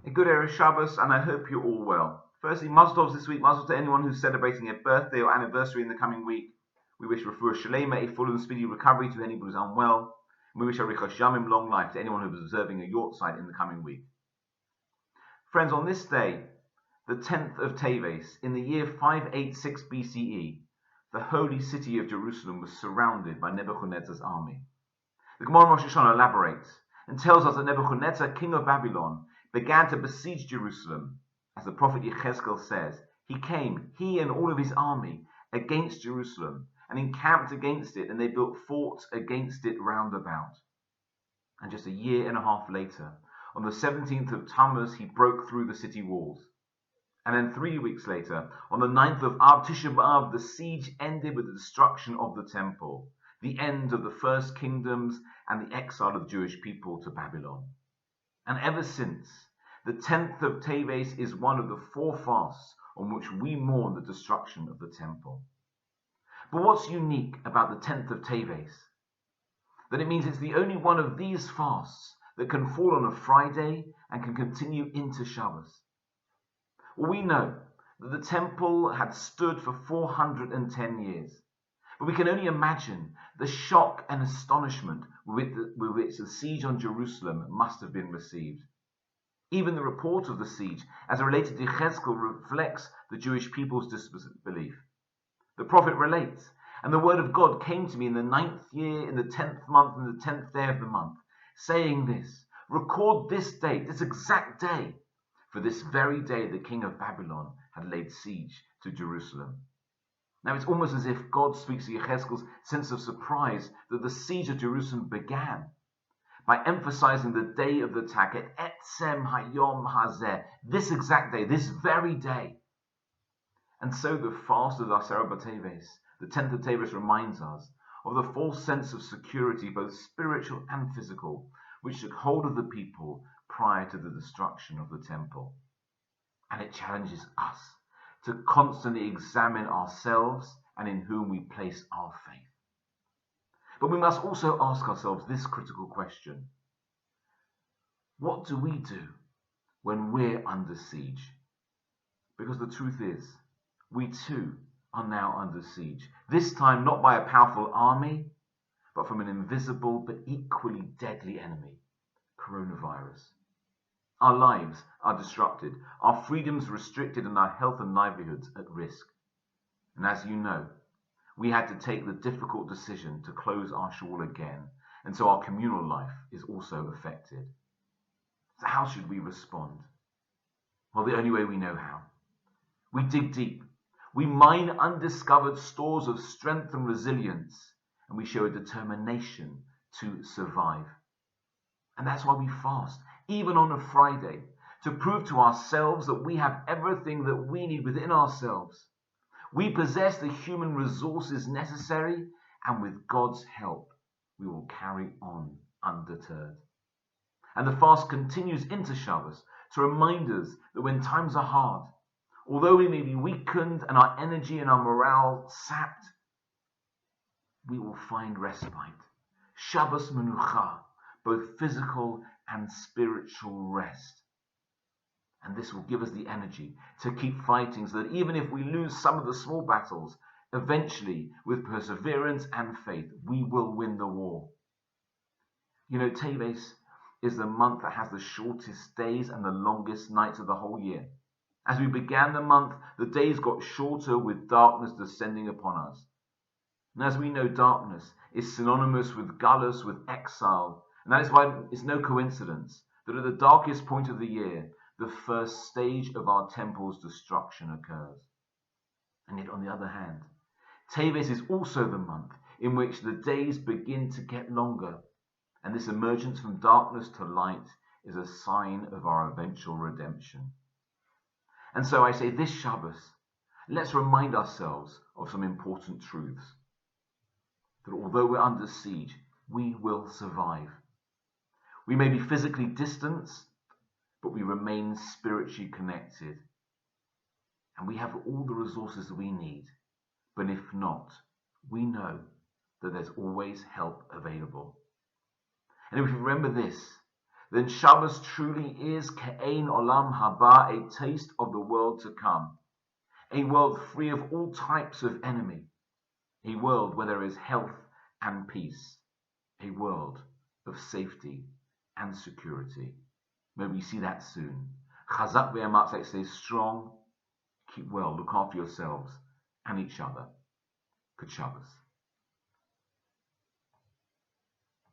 A good Erev Shabbos, and I hope you're all well. Firstly, Mazel Tovs this week. Mazel to anyone who's celebrating a birthday or anniversary in the coming week. We wish Refuah Shalema a full and speedy recovery to anyone who's unwell. And we wish Arichos Yamim long life to anyone who's observing a yortzeit in the coming week. Friends, on this day, the 10th of Teves, in the year 586 BCE, the holy city of Jerusalem was surrounded by Nebuchadnezzar's army. The Gemara in Rosh Hashanah elaborates and tells us that Nebuchadnezzar, king of Babylon, began to besiege Jerusalem. As the prophet Yechezkel says, he came, he and all of his army, against Jerusalem and encamped against it, and they built forts against it round about. And just a year and a half later, on the 17th of Tammuz, he broke through the city walls. And then 3 weeks later, on the 9th of Av, Tisha B'Av, the siege ended with the destruction of the temple, the end of the first kingdoms and the exile of the Jewish people to Babylon. And ever since, the 10th of Teves is one of the 4 fasts on which we mourn the destruction of the temple. But what's unique about the 10th of Teves? That it means it's the only one of these fasts that can fall on a Friday and can continue into Shabbos. Well, we know that the temple had stood for 410 years. But we can only imagine the shock and astonishment with which the siege on Jerusalem must have been received. Even the report of the siege, as related to Yechezkel, reflects the Jewish people's disbelief. The prophet relates, and the word of God came to me in the 9th year, in the 10th month, in the 10th day of the month, saying this, record this date, this exact day, for this very day the king of Babylon had laid siege to Jerusalem. Now it's almost as if God speaks to Yechezkel's sense of surprise that the siege of Jerusalem began by emphasizing the day of the attack at Etzem Hayom Hazeh, this exact day, this very day. And so the fast of Aseret B'Teves, the 10th of Teves, reminds us of the false sense of security, both spiritual and physical, which took hold of the people prior to the destruction of the temple. And it challenges us to constantly examine ourselves and in whom we place our faith. But we must also ask ourselves this critical question. What do we do when we're under siege? Because the truth is, we too are now under siege. This time not by a powerful army, but from an invisible but equally deadly enemy, coronavirus. Our lives are disrupted, our freedoms restricted, and our health and livelihoods at risk. And as you know, we had to take the difficult decision to close our shul again, and so our communal life is also affected. So how should we respond? Well, the only way we know how. We dig deep. We mine undiscovered stores of strength and resilience, and we show a determination to survive. And that's why we fast, even on a Friday, to prove to ourselves that we have everything that we need within ourselves. We possess the human resources necessary, and with God's help, we will carry on undeterred. And the fast continues into Shabbos to remind us that when times are hard, although we may be weakened and our energy and our morale sapped, we will find respite. Shabbos menucha, both physical and spiritual rest. And this will give us the energy to keep fighting, so that even if we lose some of the small battles, eventually, with perseverance and faith, we will win the war. You know, Teves is the month that has the shortest days and the longest nights of the whole year. As we began the month, the days got shorter with darkness descending upon us. And as we know, darkness is synonymous with galus, with exile. And that is why it's no coincidence that at the darkest point of the year, the first stage of our temple's destruction occurs. And yet, on the other hand, Teves is also the month in which the days begin to get longer. And this emergence from darkness to light is a sign of our eventual redemption. And so I say this Shabbos, let's remind ourselves of some important truths. That although we're under siege, we will survive. We may be physically distanced, but we remain spiritually connected. And we have all the resources that we need. But if not, we know that there's always help available. And if we remember this, then Shabbos truly is Ke'ein Olam Haba, a taste of the world to come, a world free of all types of enemy, a world where there is health and peace, a world of safety and security. May we see that soon. Chazak ve'amatzek, stay strong, keep well, look after yourselves and each other. Good Shabbos.